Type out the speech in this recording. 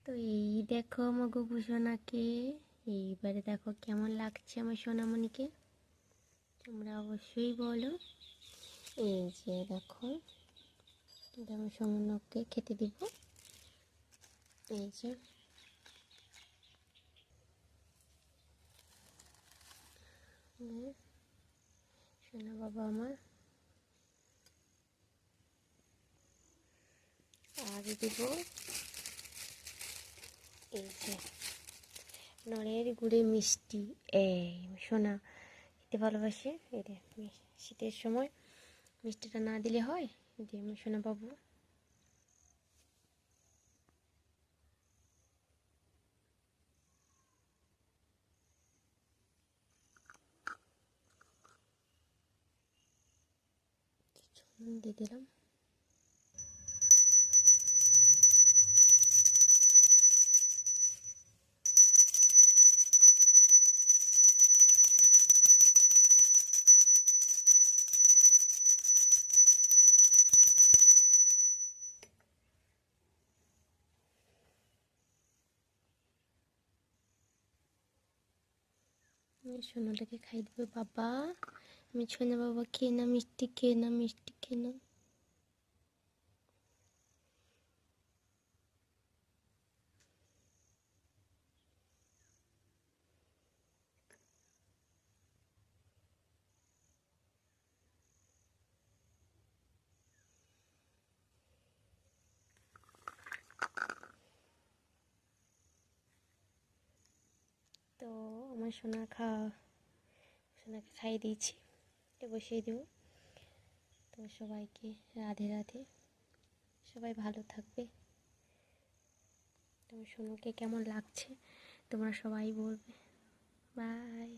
তো এই দেখো আমার গপু সোনাকে, এইবারে দেখো কেমন লাগছে আমার সোনামণিকে, তোমরা অবশ্যই বলো। এই যে দেখো, এটা আমি সোনাকে খেতে দিব। এই যে সোনা বাবা আমার, আর দিব এই যে নড়ের গুড়ে মিষ্টি। এই সোনা খেতে ভালোবাসে, এই রে শীতের সময় মিষ্টিটা না দিলে হয়। দিয়ে আমার সোনা বাবু দিয়ে দিলাম। আমি সোনাটাকে খাই দেবো। বাবা আমি সোনা বাবা, খেয়ে না মিষ্টি, খেয়ে না মিষ্টি, খেয়ে না। তো আমার সোনাকে খাইয়ে দিয়েছি, বসিয়ে দেবো। তো সবাইকে রাধে রাধে, সবাই ভালো থাকবে। তোমার সোনাকে কেমন লাগছে তোমরা সবাই বলবে। বাই।